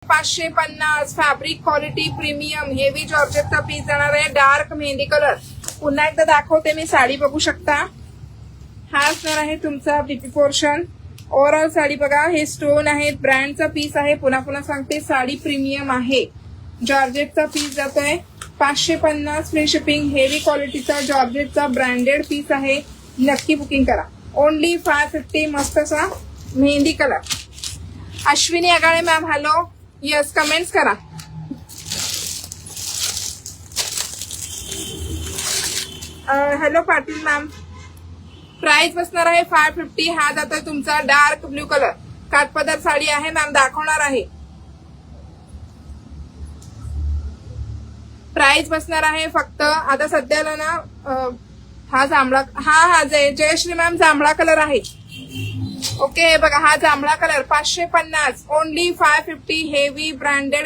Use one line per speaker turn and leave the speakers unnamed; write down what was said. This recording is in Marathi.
550 फॅब्रिक क्वालिटी प्रीमियम हेवी जॉर्जेटचा पीस जाणार आहे. Dark mehndi colour. पुन्हा एकदा दाखवते मी, साडी बघू शकता. हा असणार आहे तुमचा बीपी पोर्शन. ओव्हरऑल साडी बघा, हे स्टोन आहेत, ब्रँडचा पीस आहे. पुन्हा पुन्हा सांगते, साडी प्रीमियम आहे. जॉर्जेटचा पीस जातोय 550 फ्री शिपिंग. हेवी क्वालिटीचा जॉर्जेटचा ब्रँडेड पीस आहे. नक्की बुकिंग करा. ओनली 550. मस्त असा mehndi colour. Ashwini Agale ma'am hello. Yes, comments करा. Hello Patil ma'am. प्राइस बसणार आहे 550. हा जातोय तुमचा डार्क ब्ल्यू कलर. काठपदर साडी आहे मॅम, दाखवणार आहे. प्राइस बसणार आहे फक्त आता सध्याला ना हा जांभळा, हा जयश्री मॅम जांभळा कलर आहे. ओके, हे बघा, हा जांभळा कलर 550. ओनली 550. Heavy branded